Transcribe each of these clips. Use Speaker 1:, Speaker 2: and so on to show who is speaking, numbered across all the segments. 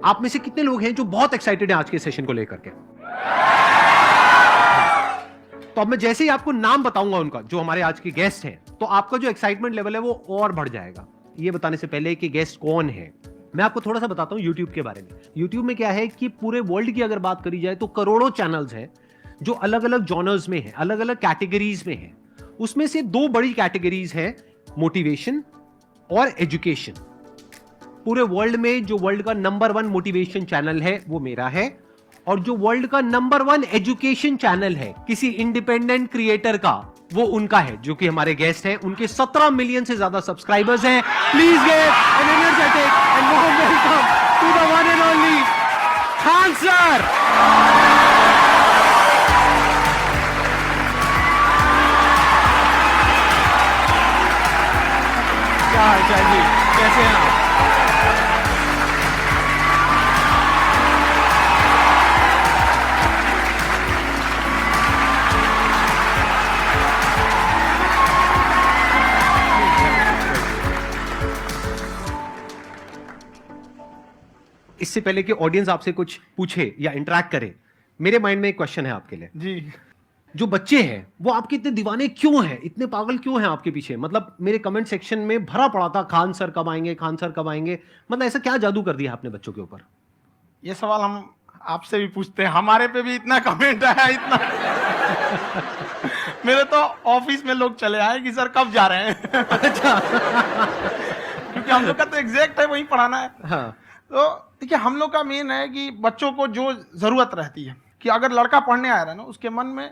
Speaker 1: आप में से कितने लोग हैं जो बहुत एक्साइटेड हैं आज के सेशन को लेकर के? तो अब मैं जैसे ही आपको नाम बताऊंगा उनका, जो हमारे आज के गेस्ट हैं, तो आपका जो एक्साइटमेंट लेवल है वो और बढ़ जाएगा। ये बताने से पहले कि गेस्ट कौन है, मैं आपको थोड़ा सा बताता हूं YouTube के बारे में। YouTube में क्या है कि पूरे वर्ल्ड की अगर बात करी जाए तो करोड़ों चैनल्स हैं जो अलग अलग जॉनर्स में हैं, अलग अलग कैटेगरीज में हैं। उसमें से दो बड़ी कैटेगरीज हैं, मोटिवेशन और एजुकेशन। पूरे वर्ल्ड में जो वर्ल्ड का नंबर 1 मोटिवेशन चैनल है वो मेरा है, और जो वर्ल्ड का नंबर 1 एजुकेशन चैनल है किसी इंडिपेंडेंट क्रिएटर का, वो उनका है, जो कि हमारे गेस्ट हैं। उनके 17 मिलियन से ज्यादा सब्सक्राइबर्स हैं। Please give an energetic and warm welcome to the one and only Khan sir. क्या हाल चाल जी, कैसे हैं आप? इससे पहले कि ऑडियंस आपसे कुछ पूछे या इंटरेक्ट करे, मेरे माइंड में एक क्वेश्चन है आपके लिए
Speaker 2: जी।
Speaker 1: जो बच्चे हैं वो आपके इतने दीवाने क्यों हैं, इतने पागल क्यों हैं आपके पीछे? मतलब मेरे कमेंट सेक्शन में भरा पड़ा था, खान सर कब आएंगे, खान सर कब आएंगे। मतलब ऐसा क्या जादू कर दिया आपने बच्चों के ऊपर?
Speaker 2: ये सवाल हम आपसे भी पूछते हैं, हमारे पे भी इतना कमेंट आया, इतना मेरे तो ऑफिस में लोग चले आए कि सर कब जा रहे हैं।
Speaker 1: अच्छा।
Speaker 2: क्योंकि हम लोग का तो एग्जैक्ट है वही पढ़ाना है।
Speaker 1: हाँ।
Speaker 2: तो देखिए, हम लोग का मेन है कि बच्चों को जो जरूरत रहती है कि अगर लड़का पढ़ने आया रहा ना, उसके मन में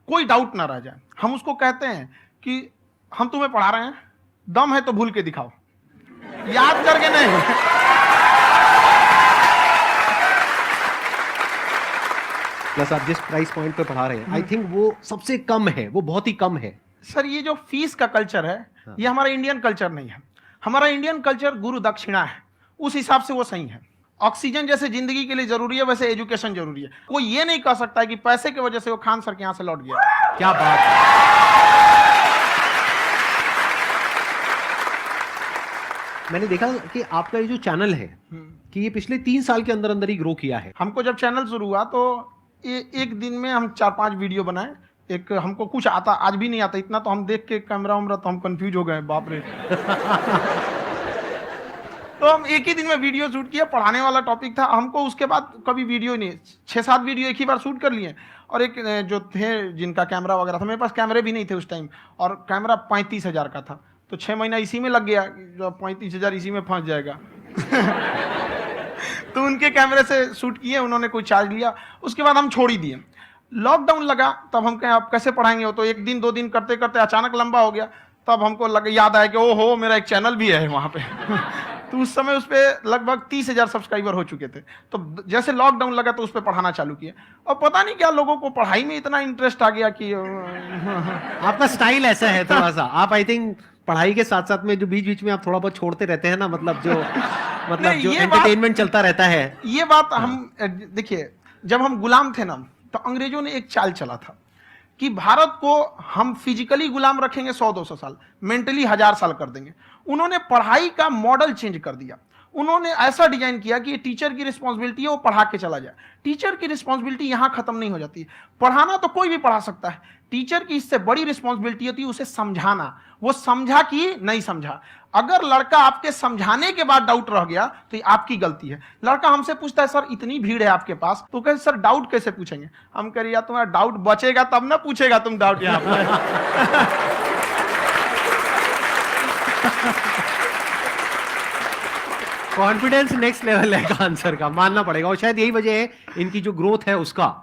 Speaker 2: कोई डाउट ना रह जाए। हम उसको कहते हैं कि हम तुम्हें पढ़ा रहे हैं, दम है तो भूल के दिखाओ, याद करके नहीं।
Speaker 1: प्लस आप जिस प्राइस पॉइंट पे पढ़ा रहे हैं, आई थिंक वो सबसे कम है, वो बहुत ही कम है।
Speaker 2: सर ये जो फीस का कल्चर है, ये हमारा इंडियन कल्चर नहीं है। हमारा इंडियन कल्चर गुरु दक्षिणा है, उस हिसाब से वो सही है। ऑक्सीजन जैसे जिंदगी के लिए जरूरी है, वैसे एजुकेशन जरूरी है। कोई ये नहीं कह सकता है कि पैसे की वजह से वो खान सर के यहां से लौट गया।
Speaker 1: क्या बात है। मैंने देखा कि आपका ये जो चैनल है कि ये पिछले 3 साल के अंदर अंदर ही ग्रो किया है।
Speaker 2: हमको जब चैनल शुरू हुआ तो एक दिन में हम 4-5 वीडियो बनाए। एक हमको कुछ आता, आज भी नहीं आता इतना, तो हम देख के कैमरा उमरा तो हम कंफ्यूज हो गए, बाप रे। तो हम एक ही दिन में वीडियो शूट किया, पढ़ाने वाला टॉपिक था हमको। उसके बाद कभी वीडियो नहीं, 6-7 वीडियो एक ही बार शूट कर लिए। और एक जो थे जिनका कैमरा वगैरह था, मेरे पास कैमरे भी नहीं थे उस टाइम, और कैमरा 35,000 का था। तो 6 महीना इसी में लग गया, जो 35,000 इसी में फंस जाएगा। तो उनके कैमरे से शूट किए, उन्होंने कोई चार्ज लिया, उसके बाद हम छोड़ ही दिए। लॉकडाउन लगा, तब हम कहें आप कैसे पढ़ाएंगे? हो तो 1 दिन 2 दिन करते करते अचानक लंबा हो गया। तब हमको याद आया कि ओहो, मेरा एक चैनल भी है वहाँ पे। तो उस समय उस पर लगभग 30,000 सब्सक्राइबर हो चुके थे। तो जैसे लॉकडाउन लगा तो उस पर पढ़ाना चालू किया, और पता नहीं क्या लोगों को पढ़ाई में इतना इंटरेस्ट आ गया कि
Speaker 1: आपका स्टाइल ऐसा है थोड़ा सा, आप आई थिंक पढ़ाई के साथ साथ में जो बीच बीच में आप थोड़ा बहुत छोड़ते रहते हैं ना, मतलब जो एंटरटेनमेंट चलता रहता है।
Speaker 2: ये बात हम देखिए, जब हम गुलाम थे ना, तो अंग्रेजों ने एक चाल चला था कि भारत को हम फिजिकली गुलाम रखेंगे 100-200 साल, मेंटली 1000 साल कर देंगे। उन्होंने पढ़ाई का मॉडल चेंज कर दिया। उन्होंने ऐसा डिजाइन किया कि ये टीचर की रिस्पॉन्सिबिलिटी है, वो पढ़ा के चला जाए। टीचर की रिस्पॉन्सिबिलिटी यहां खत्म नहीं हो जाती। पढ़ाना तो कोई भी पढ़ा सकता है, टीचर की इससे बड़ी रिस्पॉन्सिबिलिटी होती है उसे समझाना। वो समझा कि नहीं समझा। अगर लड़का आपके समझाने के बाद डाउट रह गया तो ये आपकी गलती है। लड़का हमसे पूछता है सर इतनी भीड़ है आपके पास, तो कहते सर डाउट कैसे पूछेंगे? हम कह रहे यार तुम्हारा डाउट बचेगा तब ना पूछेगा तुम डाउट यहाँ पर।
Speaker 1: कॉन्फिडेंस नेक्स्ट लेवल है खान सर का, मानना पड़ेगा। और शायद यही वजह है इनकी जो ग्रोथ है उसका।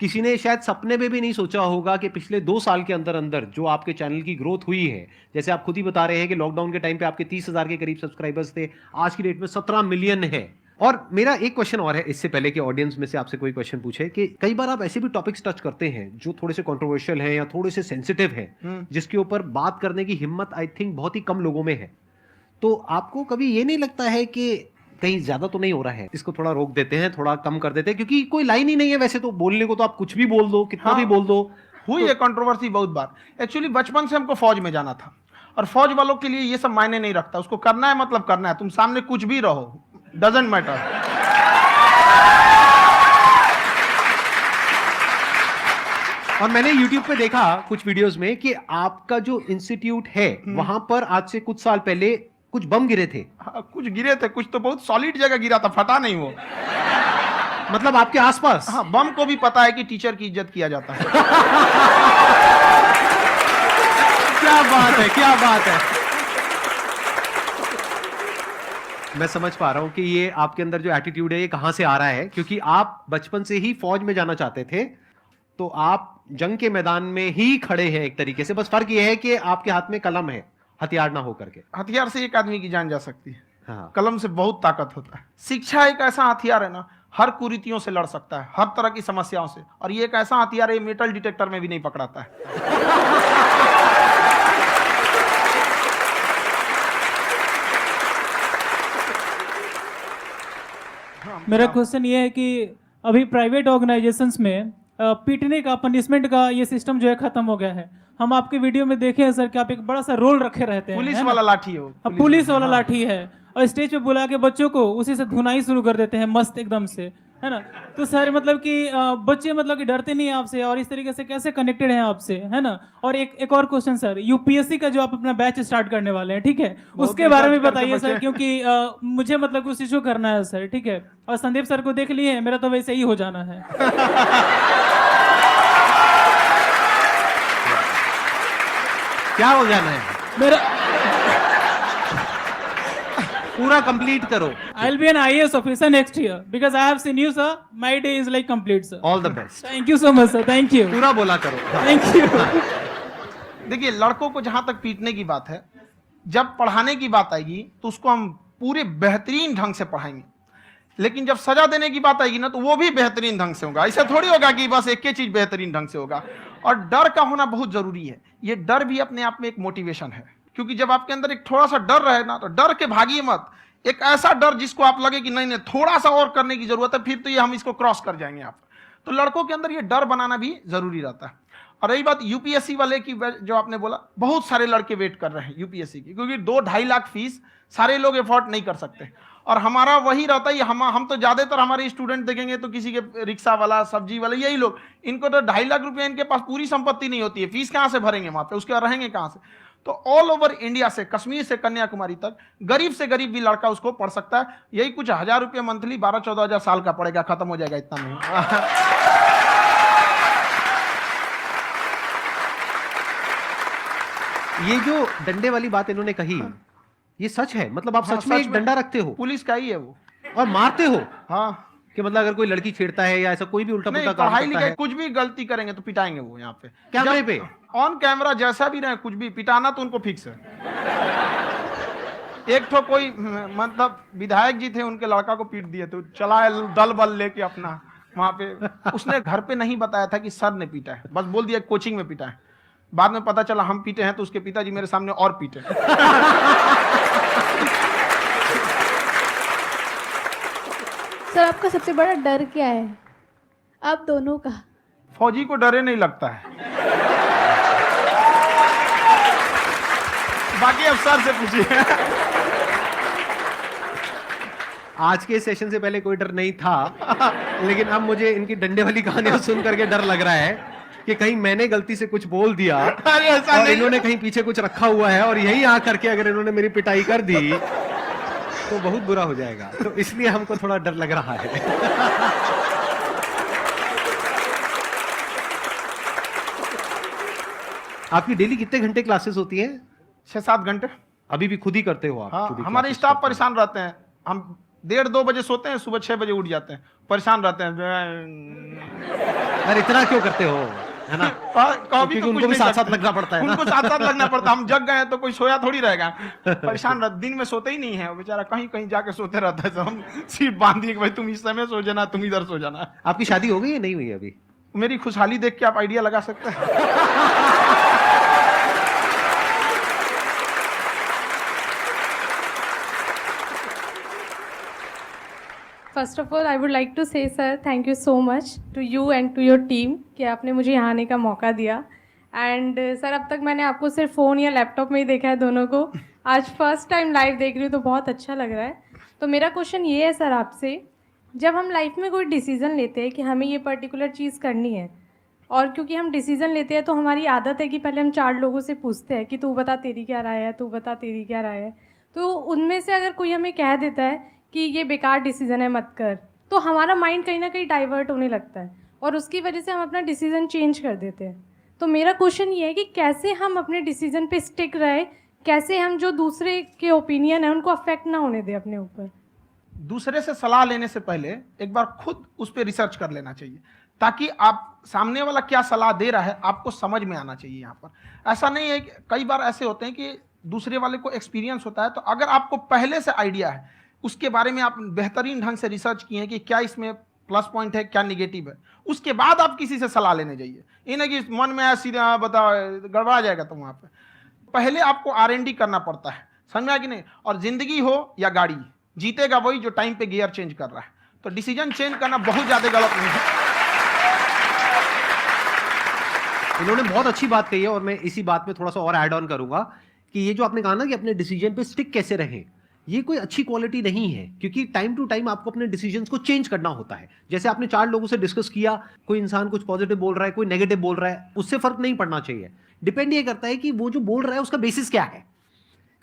Speaker 1: किसी ने शायद सपने में भी नहीं सोचा होगा कि पिछले 2 साल के अंदर अंदर जो आपके चैनल की ग्रोथ हुई है, जैसे आप खुद ही बता रहे हैं कि लॉकडाउन के टाइम पे आपके 30,000 के करीब सब्सक्राइबर्स थे, आज की डेट में 17 मिलियन है। और मेरा एक क्वेश्चन और है, इससे पहले कि ऑडियंस में से आपसे कोई क्वेश्चन पूछे, कि कई बार आप ऐसे भी टॉपिक्स टच करते हैं जो थोड़े से कंट्रोवर्शियल हैं या थोड़े से सेंसिटिव हैं, जिसके ऊपर बात करने की हिम्मत आई थिंक बहुत ही कम लोगों में है। तो आपको कभी ये नहीं लगता है कि कहीं ज्यादा तो नहीं हो रहा है, इसको थोड़ा रोक देते हैं, थोड़ा कम कर देते हैं? क्योंकि कोई लाइन ही नहीं है वैसे तो बोलने को, तो आप कुछ भी बोल दो, कितना भी बोल दो।
Speaker 2: हुई है कंट्रोवर्सी बहुत बार। एक्चुअली बचपन से हमको फौज में जाना था, और फौज वालों के लिए ये सब मायने नहीं रखता। उसको करना है मतलब करना है, तुम सामने कुछ भी रहो, डजंट मैटर।
Speaker 1: और मैंने YouTube पे देखा कुछ वीडियोस में कि आपका जो इंस्टीट्यूट है वहां पर आज से कुछ साल पहले कुछ बम गिरे थे।
Speaker 2: हाँ, कुछ गिरे थे, कुछ तो बहुत सॉलिड जगह गिरा था, फटा नहीं वो।
Speaker 1: मतलब आपके आसपास।
Speaker 2: हाँ, बम को भी पता है कि टीचर की इज्जत किया जाता है।
Speaker 1: क्या बात है, क्या बात है। मैं समझ पा रहा हूं कि ये आपके अंदर जो एटीट्यूड है ये कहां से आ रहा है, क्योंकि आप बचपन से ही फौज में जाना चाहते थे, तो आप जंग के मैदान में ही खड़े हैं एक तरीके से। बस फर्क ये है कि आपके हाथ में कलम है, हथियार ना हो करके।
Speaker 2: हथियार से एक आदमी की जान जा सकती है,
Speaker 1: हाँ।
Speaker 2: कलम से बहुत ताकत होता है। शिक्षा एक ऐसा हथियार है ना, हर कुरीतियों से लड़ सकता है, हर तरह की समस्याओं से। और ये एक ऐसा हथियार है, मेटल डिटेक्टर में भी नहीं पकड़ाता है।
Speaker 3: मेरा क्वेश्चन ये है कि अभी प्राइवेट ऑर्गेनाइजेशंस में पीटने का, पनिशमेंट का ये सिस्टम जो है खत्म हो गया है। हम आपके वीडियो में देखे हैं सर कि आप एक बड़ा सा रोल रखे रहते हैं,
Speaker 2: पुलिस
Speaker 3: है ना?
Speaker 2: वाला लाठी है वो,
Speaker 3: पुलिस वाला लाठी है, और स्टेज पे बुला के बच्चों को उसी से धुनाई शुरू कर देते हैं मस्त एकदम से, है ना? तो सर मतलब कि बच्चे मतलब कि डरते नहीं हैं आपसे, और इस तरीके से कैसे कनेक्टेड हैं आपसे, है ना? और एक और क्वेश्चन सर, यूपीएससी का जो आप अपना बैच स्टार्ट करने वाले हैं, ठीक है, उसके बारे में बताइए सर, क्योंकि मुझे मतलब कुछ इशू करना है सर, ठीक है? और संदीप सर को देख लिए, मेरा तो वैसे ही हो जाना है।
Speaker 1: क्या हो जाना है?
Speaker 3: मेरा
Speaker 1: पूरा कंप्लीट करो।
Speaker 3: I'll be an IAS officer next year because I have seen you, sir. My day is like complete, sir.
Speaker 1: All the best.
Speaker 3: Thank you so much, sir. Thank you.
Speaker 1: पूरा बोला करो।
Speaker 3: Thank you.
Speaker 2: देखिए, लड़कों को जहां तक पीटने की बात है, जब पढ़ाने की बात आएगी तो उसको हम पूरे बेहतरीन ढंग से पढ़ाएंगे। लेकिन जब सजा देने की बात आएगी ना, तो वो भी बेहतरीन ढंग से होगा। ऐसा थोड़ी होगा कि बस एक ही चीज बेहतरीन ढंग से होगा। और डर का होना बहुत जरूरी है। ये डर भी अपने आप में एक मोटिवेशन है, क्योंकि जब आपके अंदर एक थोड़ा सा डर रहे ना, तो डर के भागिए मत। एक ऐसा डर जिसको आप लगे कि नहीं नहीं थोड़ा सा और करने की जरूरत है, फिर तो ये हम इसको क्रॉस कर जाएंगे आप। तो लड़कों के अंदर ये डर बनाना भी जरूरी रहता है। और रही बात यूपीएससी वाले की, जो आपने बोला, बहुत सारे लड़के वेट कर रहे हैं यूपीएससी की, क्योंकि 2-2.5 लाख फीस सारे लोग एफोर्ड नहीं कर सकते। और हमारा वही रहता है, हम तो ज्यादातर हमारे स्टूडेंट देखेंगे तो किसी के रिक्शा वाला, सब्जी वाला, यही लोग, इनको तो 2.5 लाख रुपया, इनके पास पूरी संपत्ति नहीं होती है, फीस कहां से भरेंगे वहां पे, उसके बाद रहेंगे कहां से? तो ऑल ओवर इंडिया से, कश्मीर से कन्याकुमारी तक, गरीब से गरीब भी लड़का उसको पढ़ सकता है। यही कुछ 1000 रुपये मंथली, 12-14 हजार साल का पड़ेगा, खत्म हो जाएगा, इतना नहीं।
Speaker 1: ये जो डंडे वाली बात इन्होंने कही, ये सच है? मतलब आप सच में एक डंडा रखते हो?
Speaker 2: पुलिस का ही है वो।
Speaker 1: और मारते हो?
Speaker 2: हाँ,
Speaker 1: कि मतलब अगर कोई लड़की छेड़ता है या ऐसा कोई भी उल्टा
Speaker 2: नहीं,
Speaker 1: पुल्टा काम
Speaker 2: पढ़ाई
Speaker 1: करता
Speaker 2: लिखाई
Speaker 1: है,
Speaker 2: कुछ भी गलती करेंगे तो पिटाएंगे वो यहाँ पे,
Speaker 1: कैमरे पे,
Speaker 2: ऑन कैमरा, जैसा भी रहे, कुछ भी पिटाना तो उनको फिक्स है। एक तो कोई मतलब विधायक जी थे, उनके लड़का को पीट दिए, तो चला दल बल लेके अपना वहां पे। उसने घर पे नहीं बताया था कि सर ने पीटा है, बस बोल दिया कोचिंग में पीटा है। बाद में पता चला हम पीटे हैं, तो उसके पिताजी मेरे सामने और पीटे।
Speaker 4: सर आपका सबसे बड़ा डर क्या है, आप दोनों का?
Speaker 2: फौजी को डरे नहीं लगता है। बाकी अब सर से पूछिए।
Speaker 1: आज के सेशन से पहले कोई डर नहीं था, लेकिन अब मुझे इनकी डंडे वाली कहानियां सुन करके डर लग रहा है कि कहीं मैंने गलती से कुछ बोल दिया
Speaker 2: अरे ऐसा
Speaker 1: और
Speaker 2: नहीं,
Speaker 1: इन्होंने कहीं पीछे कुछ रखा हुआ है, और यही आ करके अगर इन्होंने मेरी पिटाई कर दी तो बहुत बुरा हो जाएगा। तो इसलिए हमको थोड़ा डर लग रहा है। आपकी डेली कितने घंटे क्लासेस होती है?
Speaker 2: 6-7 घंटे।
Speaker 1: अभी भी खुद ही करते हो आप?
Speaker 2: हाँ,
Speaker 1: खुद ही
Speaker 2: हमारे
Speaker 1: classes
Speaker 2: स्टाफ
Speaker 1: करते हो?
Speaker 2: परेशान रहते हैं। हम 1:30-2 बजे सोते हैं, सुबह 6 बजे उठ जाते हैं, परेशान रहते हैं।
Speaker 1: अरे इतना क्यों करते हो, है ना?
Speaker 2: क्योंकि
Speaker 1: उनको भी साथ साथ लगना पड़ता है ना।
Speaker 2: उनको साथ साथ लगना पड़ता है। हम जग गए हैं तो कोई सोया थोड़ी रहेगा, परेशान रहते, दिन में सोते ही नहीं है बेचारा, कहीं कहीं जाके सोते रहता है। तो हम सिर्फ बांध दिए कि भाई तुम इस समय सो जाना, तुम इधर सो जाना।
Speaker 1: आपकी शादी हो गई है? नहीं हुई है अभी?
Speaker 2: मेरी खुशहाली देख के आप आइडिया लगा सकते हैं।
Speaker 4: First of all I would like to say sir thank you so much to you and to your team कि आपने मुझे यहाँ आने का मौका दिया। एंड सर अब तक मैंने आपको सिर्फ फ़ोन या लैपटॉप में ही देखा है दोनों को, आज फर्स्ट टाइम लाइव देख रही हूँ तो बहुत अच्छा लग रहा है। तो मेरा क्वेश्चन ये है सर आपसे, जब हम लाइफ में कोई डिसीज़न लेते हैं कि हमें ये पर्टिकुलर चीज़ करनी है, और क्योंकि हम डिसीजन लेते हैं तो हमारी आदत है कि पहले हम 4 लोगों से पूछते हैं कि तू बता तेरी क्या राय है, तू बता तेरी क्या राय है। तो उनमें से अगर कोई हमें कह देता है कि ये बेकार डिसीजन है मत कर, तो हमारा माइंड कहीं ना कहीं डाइवर्ट होने लगता है और उसकी वजह से हम अपना डिसीजन चेंज कर देते हैं। तो मेरा क्वेश्चन ये है कि कैसे हम अपने डिसीजन पे स्टिक रहे, कैसे हम जो दूसरे के ओपिनियन है उनको अफेक्ट ना होने दें अपने ऊपर।
Speaker 2: दूसरे से सलाह लेने से पहले एक बार खुद उस पर रिसर्च कर लेना चाहिए, ताकि आप सामने वाला क्या सलाह दे रहा है आपको समझ में आना चाहिए। यहाँ पर ऐसा नहीं है कि कई बार ऐसे होते हैं कि दूसरे वाले को एक्सपीरियंस होता है, तो अगर आपको पहले से आइडिया है, उसके बारे में आप बेहतरीन ढंग से रिसर्च किए हैं कि क्या इसमें प्लस पॉइंट है क्या निगेटिव है, उसके बाद आप किसी से सलाह लेने जाइए। ये नहीं कि मन में आया सीधा बताओ, गड़बड़ा जाएगा। तो वहाँ पे पहले आपको R&D करना पड़ता है, समझ में आया कि नहीं। और जिंदगी हो या गाड़ी, जीतेगा वही जो टाइम पे गियर चेंज कर रहा है। तो डिसीजन चेंज करना बहुत ज्यादा गलत नहीं है।
Speaker 1: इन्होंने बहुत अच्छी बात कही है और मैं इसी बात में थोड़ा सा और ऐड ऑन करूंगा कि ये जो आपने कहा ना कि अपने डिसीजन पे स्टिक कैसे रहें, ये कोई अच्छी क्वालिटी नहीं है, क्योंकि टाइम टू टाइम आपको अपने डिसीजंस को चेंज करना होता है। जैसे आपने 4 लोगों से डिस्कस किया, कोई इंसान कुछ पॉजिटिव बोल रहा है, कोई नेगेटिव बोल रहा है, उससे फर्क नहीं पड़ना चाहिए। डिपेंड ये करता है कि वो जो बोल रहा है उसका बेसिस क्या है।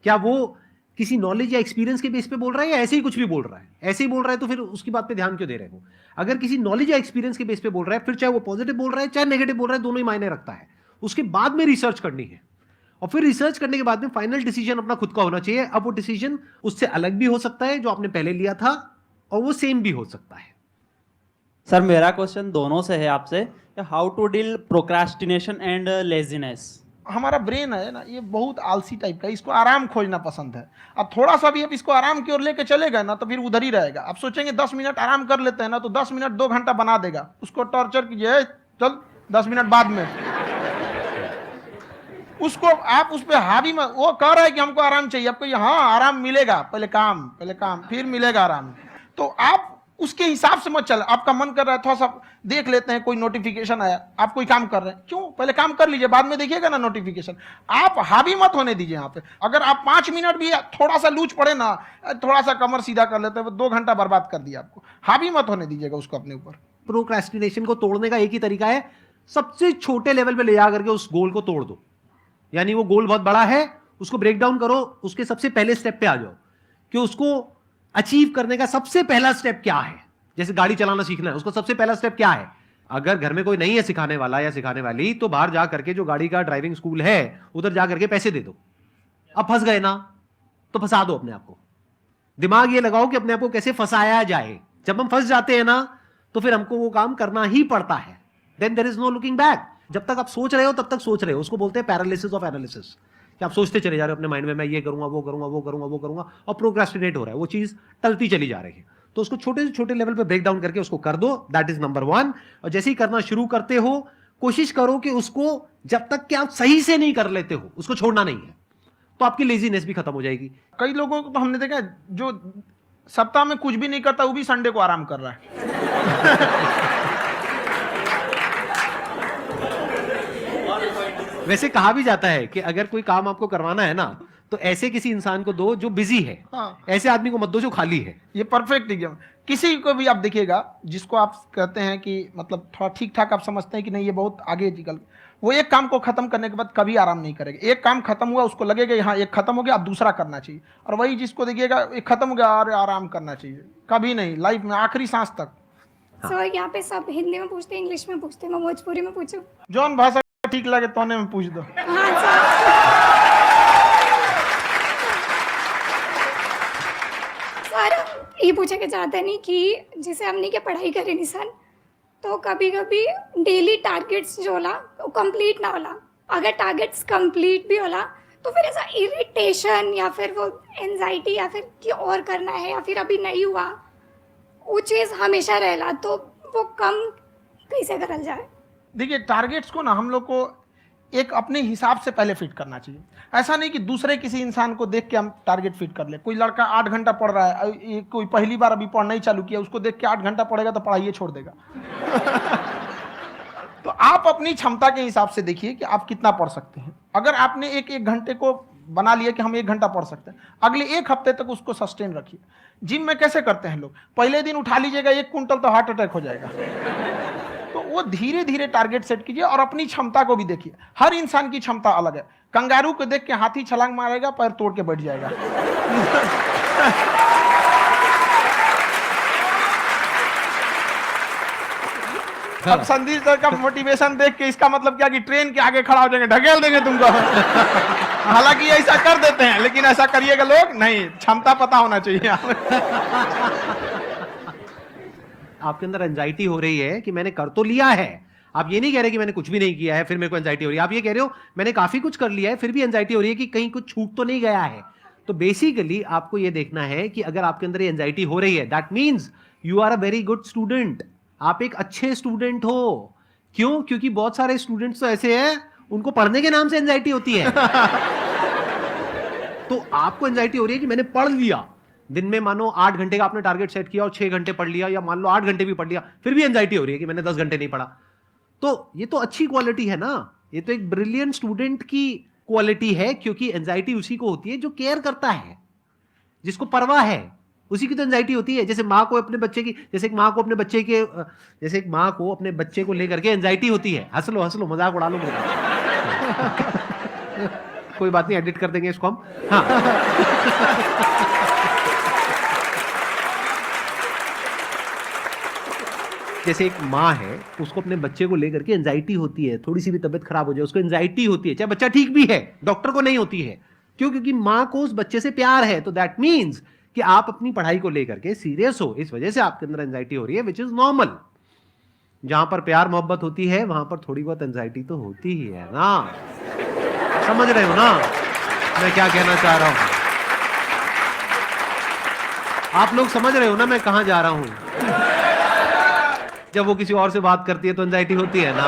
Speaker 1: क्या वो किसी नॉलेज या एक्सपीरियंस के बेस पे बोल रहा है या ऐसे ही कुछ भी बोल रहा है? ऐसे ही बोल रहा है तो फिर उसकी बात पे ध्यान क्यों दे रहे हो? अगर किसी नॉलेज या एक्सपीरियंस के बेस पे बोल रहा है, फिर चाहे वो पॉजिटिव बोल रहा है चाहे नेगेटिव बोल रहा है, दोनों ही मायने रखता है। उसके बाद में रिसर्च करनी है और फिर रिसर्च करने के बाद में फाइनल डिसीजन अपना खुद का होना चाहिए। अब वो डिसीजन उससे अलग भी हो सकता है जो आपने पहले लिया था, और वो सेम भी हो सकता है।
Speaker 5: सर मेरा क्वेश्चन दोनों से है आपसे, how to deal procrastination and laziness.
Speaker 2: हमारा ब्रेन है ना, ये बहुत आलसी टाइप का, इसको आराम खोजना पसंद है। अब थोड़ा सा भी अब इसको आराम की ओर लेके चले गए ना तो फिर उधर ही रहेगा। आप सोचेंगे 10 मिनट आराम कर लेते हैं ना, तो 10 मिनट 2 घंटा बना देगा। उसको टॉर्चर कीजिए, चल 10 मिनट बाद में। उसको आप उस पर हावी मत, वो कह रहा है कि हमको आराम चाहिए, आपको हाँ आराम मिलेगा, पहले काम फिर मिलेगा आराम। तो आप उसके हिसाब से मत चल। आपका मन कर रहा है थोड़ा सा देख लेते हैं, कोई नोटिफिकेशन आया, आप कोई काम कर रहे हैं, क्यों पहले काम कर लीजिए, बाद में देखिएगा ना नोटिफिकेशन। आप हावी मत होने दीजिए यहाँ पे। अगर आप 5 मिनट भी थोड़ा सा लूज पड़े ना, थोड़ा सा कमर सीधा कर लेते हैं, 2 घंटा बर्बाद कर दिया आपको। हावी मत होने दीजिएगा उसको अपने ऊपर।
Speaker 1: प्रोक्रेस्टिनेशन को तोड़ने का एक ही तरीका है, सबसे छोटे लेवल पे ले जा करके उस गोल को तोड़ दो। यानी वो गोल बहुत बड़ा है, उसको ब्रेक डाउन करो, उसके सबसे पहले स्टेप पे आ जाओ कि उसको अचीव करने का सबसे पहला स्टेप क्या है। जैसे गाड़ी चलाना सीखना है, उसका सबसे पहला स्टेप क्या है। अगर घर में कोई नहीं है सिखाने वाला या सिखाने वाली, तो बाहर जा करके जो गाड़ी का ड्राइविंग स्कूल है उधर जा करके पैसे दे दो। अब फंस गए ना तो फंसा दो अपने आप को। दिमाग ये लगाओ कि अपने आप को कैसे फंसाया जाए। जब हम फंस जाते हैं ना तो फिर हमको वो काम करना ही पड़ता है। Then there is no looking back. जब तक आप सोच रहे हो तब तक सोच रहे हो, उसको बोलते हैं पैरालिसिस ऑफ एनालिसिस, कि आप सोचते चले जा रहे हो अपने माइंड में, मैं ये करूंगा वो करूंगा वो करूंगा वो करूंगा, और प्रोक्रेस्टिनेट हो रहा है, वो चीज टलती चली जा रही है। तो उसको छोटे से छोटे लेवल पे ब्रेक डाउन करके उसको कर दो, दैट इज नंबर 1। और जैसे ही करना शुरू करते हो, कोशिश करो कि उसको जब तक कि आप सही से नहीं कर लेते हो उसको छोड़ना नहीं है, तो आपकी लेजीनेस भी खत्म हो जाएगी।
Speaker 2: कई लोगों को तो हमने देखा जो सप्ताह में कुछ भी नहीं करता, वो भी संडे को आराम कर रहा है।
Speaker 1: वैसे कहा भी जाता है कि अगर कोई काम आपको करवाना है ना तो ऐसे किसी इंसान को दो जो बिजी है।
Speaker 2: हाँ।
Speaker 1: ऐसे आदमी को मत दो जो खाली है।
Speaker 2: ये परफेक्ट एग्जाम। किसी को भी आप देखिएगा जिसको आप कहते हैं कि मतलब थोड़ा ठीक ठाक आप समझते हैं कि नहीं ये बहुत आगे निकल, वो एक काम को खत्म करने के बाद कभी आराम नहीं करेगा। एक काम खत्म हुआ उसको लगेगा हाँ एक खत्म हो गया, अब दूसरा करना चाहिए। और वही जिसको देखिएगा एक खत्म हो गया और आराम करना चाहिए, कभी नहीं, लाइफ में आखिरी सांस तक।
Speaker 6: सर यहाँ पे सब हिंदी में पूछते हैं, इंग्लिश में पूछते हैं, मैं भोजपुरी में पूछूं?
Speaker 2: जौन भाषा ठीक लगे तोने में पूछ दो।
Speaker 6: हाँ सर। सर ये पूछे के चाहते नहीं कि जैसे हमने के पढ़ाई करे नहीं सर, तो कभी कभी डेली टारगेट्स जो होला वो कंप्लीट ना होला। अगर टारगेट्स कंप्लीट भी होला तो फिर ऐसा इरिटेशन या फिर वो एंजाइटी या फिर कि और करना है या फिर अभी नहीं हुआ, वो चीज़ हमेशा रहेला। तो वो कम कैसे करल जाए?
Speaker 2: देखिए टारगेट्स को ना हम लोग को एक अपने हिसाब से पहले फिट करना चाहिए। ऐसा नहीं कि दूसरे किसी इंसान को देख के हम टारगेट फिट कर ले। कोई लड़का 8 घंटा पढ़ रहा है, कोई पहली बार अभी पढ़ना ही चालू किया, उसको देख के 8 घंटा पढ़ेगा तो पढ़ाई छोड़ देगा। तो आप अपनी क्षमता के हिसाब से देखिए कि आप कितना पढ़ सकते हैं। अगर आपने एक घंटे को बना लिया कि हम 1 घंटा पढ़ सकते हैं, अगले 1 हफ्ते तक उसको सस्टेन रखिए। जिम में कैसे करते हैं लोग, पहले दिन उठा लीजिएगा 1 कुंटल तो हार्ट अटैक हो जाएगा। तो वो धीरे धीरे टारगेट सेट कीजिए और अपनी क्षमता को भी देखिए। हर इंसान की क्षमता अलग है। कंगारू को देख के हाथी छलांग मारेगा, पैर तोड़ के बैठ जाएगा। अब संदीप सर का मोटिवेशन देख के इसका मतलब क्या कि ट्रेन के आगे खड़ा हो जाएंगे, ढकेल देंगे तुमको। हालांकि ऐसा कर देते हैं, लेकिन ऐसा करिएगा लोग नहीं, क्षमता पता होना चाहिए।
Speaker 1: आपके अंदर एंजाइटी हो रही है कि मैंने कर तो लिया है, आप ये नहीं कह रहे कि मैंने कुछ भी नहीं किया है फिर मेरे को एंजाइटी हो रही है, आप ये कह रहे हो मैंने काफी कुछ कर लिया है फिर भी एंजाइटी हो रही है कि कहीं कुछ छूट तो नहीं गया है। तो बेसिकली आपको ये देखना है कि अगर आपके अंदर ये एंजाइटी हो रही है, that means you are a very good student, आप एक अच्छे स्टूडेंट हो। क्यों? क्योंकि बहुत सारे स्टूडेंट्स तो ऐसे हैं उनको पढ़ने के नाम से एंजाइटी होती है। तो आपको एंजाइटी हो रही है कि मैंने पढ़ लिया, दिन में मानो 8 घंटे का आपने टारगेट सेट किया और 6 घंटे पढ़ लिया, या मान लो 8 घंटे भी पढ़ लिया, फिर भी एंजाइटी हो रही है कि मैंने 10 घंटे नहीं पढ़ा। तो ये तो अच्छी क्वालिटी है ना, ये तो एक ब्रिलियंट स्टूडेंट की क्वालिटी है, क्योंकि एंजाइटी उसी को होती है जो केयर करता है, जिसको परवाह है, उसी की तो एंजाइटी होती है। जैसे माँ को अपने बच्चे की, जैसे एक माँ को अपने बच्चे को लेकर के एंजाइटी होती है। हंस लो मजाक उड़ा लो मेरा। कोई बात नहीं, एडिट कर देंगे इसको हम। हाँ। जैसे एक माँ है, उसको अपने बच्चे को लेकर के एंजाइटी होती है, थोड़ी सी भी तबीयत खराब हो जाए उसको एंजाइटी होती है, चाहे बच्चा ठीक भी है, डॉक्टर को नहीं होती है। क्यों? क्योंकि माँ को उस बच्चे से प्यार है। तो दैट मीन्स कि आप अपनी पढ़ाई को लेकर के सीरियस हो, इस वजह से आपके अंदर एंजाइटी हो रही है, विच इज नॉर्मल। जहां पर प्यार मोहब्बत होती है वहां पर थोड़ी बहुत एंजाइटी तो होती ही है ना। समझ रहे हो ना मैं क्या कहना चाह रहा हूं? आप लोग समझ रहे हो ना मैं कहां जा रहा हूं? जब वो किसी और से बात करती है तो एंजाइटी होती है ना।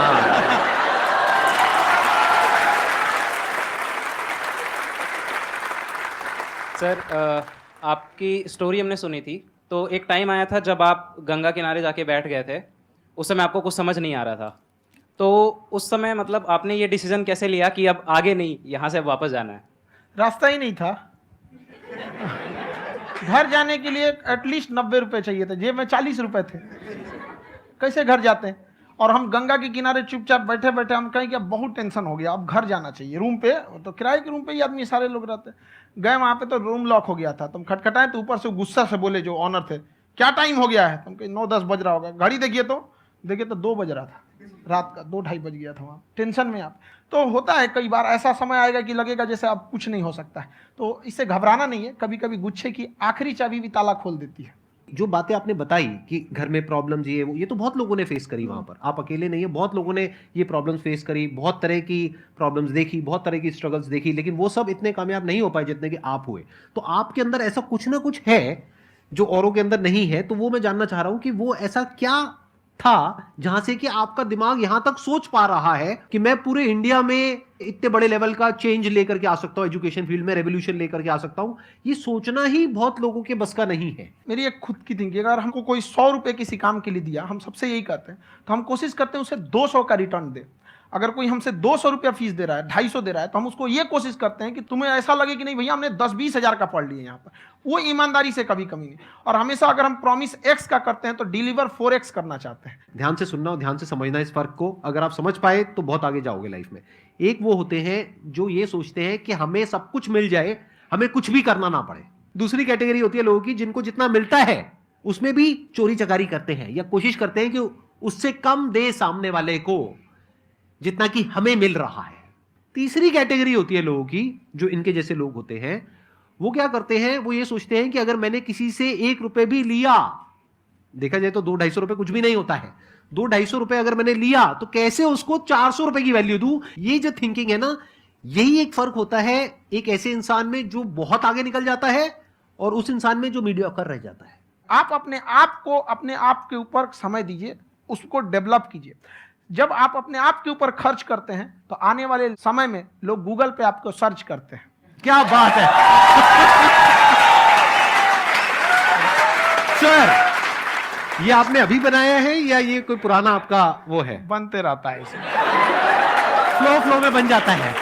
Speaker 7: सर आपकी स्टोरी हमने सुनी थी, तो एक टाइम आया था जब आप गंगा किनारे जाके बैठ गए थे, उस समय आपको कुछ समझ नहीं आ रहा था, तो उस समय मतलब आपने ये डिसीजन कैसे लिया कि अब आगे नहीं, यहाँ से अब वापस जाना है?
Speaker 2: रास्ता ही नहीं था। घर जाने के लिए एटलीस्ट 90 रुपए चाहिए थे, जेब में 40 रुपए थे, कैसे घर जाते हैं? और हम गंगा के किनारे चुपचाप बैठे बैठे हम कहें कि अब बहुत टेंशन हो गया, अब घर जाना चाहिए। रूम पे तो किराए के रूम पे ही आदमी सारे लोग रहते, गए वहां पे तो रूम लॉक हो गया था। तुम खटखटाए तो ऊपर से गुस्सा से बोले जो ऑनर थे, क्या टाइम हो गया है? तुम कहे 9-10 बज रहा होगा। घड़ी देखिए तो 2 बज रहा था रात का, 2-2:30 बज गया था वहाँ। टेंशन में आप तो होता है, कई बार ऐसा समय आएगा कि लगेगा जैसे अब कुछ नहीं हो सकता है, तो इससे घबराना नहीं है। कभी कभी गुच्छे की आखिरी चाबी भी ताला खोल देती है।
Speaker 1: जो बातें आपने बताई कि घर में प्रॉब्लम ये तो बहुत लोगों ने फेस करी वहां पर, आप अकेले नहीं है, बहुत लोगों ने ये प्रॉब्लम्स फेस करी, बहुत तरह की प्रॉब्लम्स देखी, बहुत तरह की स्ट्रगल्स देखी, लेकिन वो सब इतने कामयाब नहीं हो पाए जितने कि आप हुए। तो आपके अंदर ऐसा कुछ ना कुछ है जो औरों के अंदर नहीं है। तो वो मैं जानना चाह रहा हूं कि वो ऐसा क्या था जहां से कि आपका दिमाग यहां तक सोच पा रहा है कि मैं पूरे इंडिया में इतने बड़े लेवल का चेंज लेकर के आ सकता हूं, एजुकेशन फील्ड में रेवोल्यूशन लेकर के आ सकता हूं। ये सोचना ही बहुत लोगों के बस का नहीं है।
Speaker 2: मेरी एक खुद की थिंकिंग, अगर हमको कोई 100 रुपए किसी काम के लिए दिया, हम सबसे यही करते हैं, तो हम कोशिश करते हैं उसे 200 का रिटर्न दे। अगर कोई हमसे 200 रुपया फीस दे रहा है, 250 दे रहा है, तो हम उसको ये कोशिश करते हैं कि तुम्हें ऐसा लगे कि नहीं भैया हमने 10-20 हजार का पढ़ लिया यहाँ पर। वो ईमानदारी से कभी कमी नहीं। और हमेशा अगर हम प्रॉमिस एक्स का करते हैं तो डिलीवर 4x करना चाहते हैं।
Speaker 1: ध्यान से सुनना और ध्यान से समझना इस फर्क को। अगर आप समझ पाए तो बहुत आगे जाओगे लाइफ में। एक वो होते हैं जो ये सोचते हैं कि हमें सब कुछ मिल जाए, हमें कुछ भी करना ना पड़े। दूसरी कैटेगरी होती है लोगों की जिनको जितना मिलता है उसमें भी चोरी चकारी करते हैं या कोशिश करते हैं कि उससे कम दे सामने वाले को जितना कि हमें मिल रहा है। तीसरी कैटेगरी होती है लोगों की जो इनके जैसे लोग होते हैं, वो क्या करते हैं, वो ये सोचते हैं कि अगर मैंने किसी से 1 रुपए भी लिया, देखा जाए तो 200-250 रुपए कुछ भी नहीं होता है, 200-250 रुपए अगर मैंने लिया तो कैसे उसको 400 रुपए की वैल्यू दूं। ये जो थिंकिंग है ना, यही एक फर्क होता है एक ऐसे इंसान में जो बहुत आगे निकल जाता है और उस इंसान में जो मीडियोकर रह जाता है।
Speaker 2: आप अपने आप को अपने आप के ऊपर समय दीजिए, उसको डेवलप कीजिए। जब आप अपने आप के ऊपर खर्च करते हैं तो आने वाले समय में लोग गूगल पे आपको सर्च करते हैं।
Speaker 1: क्या बात है सर, ये आपने अभी बनाया है या ये कोई पुराना आपका वो है?
Speaker 2: बनते रहता है, इसे
Speaker 1: फ्लो में बन जाता है।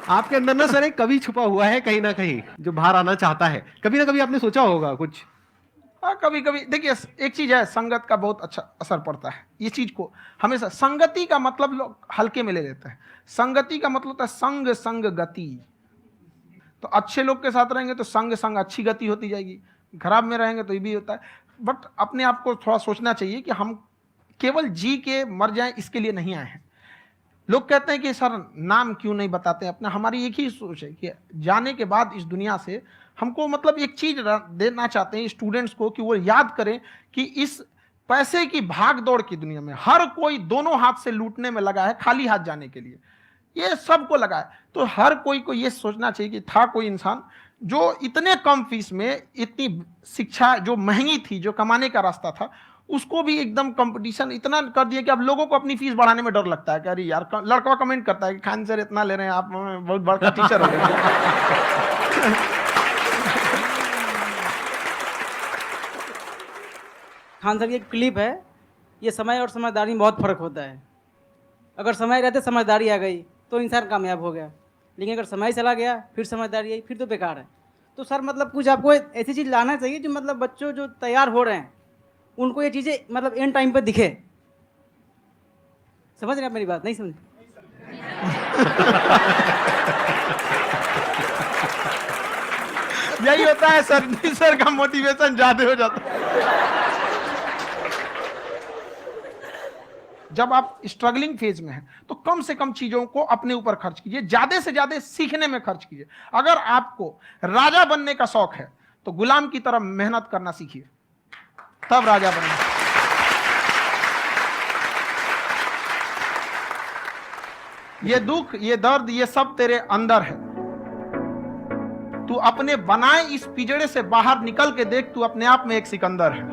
Speaker 1: आपके अंदर ना सर एक कवि छुपा हुआ है कहीं ना कहीं जो बाहर आना चाहता है। कभी ना कभी आपने सोचा होगा कुछ?
Speaker 2: कभी कभी देखिए, एक चीज है, संगत का बहुत अच्छा असर पड़ता है। ये चीज को हमेशा, संगति का मतलब लोग हल्के में ले लेते हैं। संगति का मतलब होता है संग संग गति। तो अच्छे लोग के साथ रहेंगे तो संग संग अच्छी गति होती जाएगी, खराब में रहेंगे तो ये भी होता है। बट अपने आप को थोड़ा सोचना चाहिए कि हम केवल जी के मर जाएं इसके लिए नहीं आए हैं। लोग कहते हैं कि सर नाम क्यों नहीं बताते अपना। हमारी एक ही सोच है कि जाने के बाद इस दुनिया से हमको मतलब एक चीज देना चाहते हैं स्टूडेंट्स को, कि वो याद करें कि इस पैसे की भाग दौड़ की दुनिया में हर कोई दोनों हाथ से लूटने में लगा है, खाली हाथ जाने के लिए ये सबको लगा है। तो हर कोई को ये सोचना चाहिए कि था कोई इंसान जो इतने कम फीस में इतनी शिक्षा जो महंगी थी, जो कमाने का रास्ता था, उसको भी एकदम कंपटीशन इतना कर दिया कि अब लोगों को अपनी फीस बढ़ाने में डर लगता है कि अरे यार, लड़का कमेंट करता है कि खान सर इतना ले रहे हैं, आप बहुत बड़ा टीचर हो गए।
Speaker 8: खान सर की एक क्लिप है, ये समय और समझदारी में बहुत फर्क होता है। अगर समय रहते समझदारी आ गई तो इंसान कामयाब हो गया, लेकिन अगर समय चला गया फिर समझदारी आई फिर तो बेकार है। तो सर मतलब कुछ आपको ऐसी चीज़ लाना चाहिए जो मतलब बच्चों जो तैयार हो रहे हैं उनको ये चीज़ें मतलब एंड टाइम पर दिखे। समझ रहे हैं आप मेरी बात? नहीं समझ?
Speaker 2: यही होता है सर का मोटिवेशन ज्यादा हो जाता है। जब आप स्ट्रगलिंग फेज में हैं तो कम से कम चीजों को अपने ऊपर खर्च कीजिए, ज्यादा से ज्यादा सीखने में खर्च कीजिए। अगर आपको राजा बनने का शौक है तो गुलाम की तरह मेहनत करना सीखिए, तब राजा बनेंगे। ये दुख, ये दर्द, ये सब तेरे अंदर है। तू अपने बनाए इस पिंजड़े से बाहर निकल के देख, तू अपने आप में एक सिकंदर है।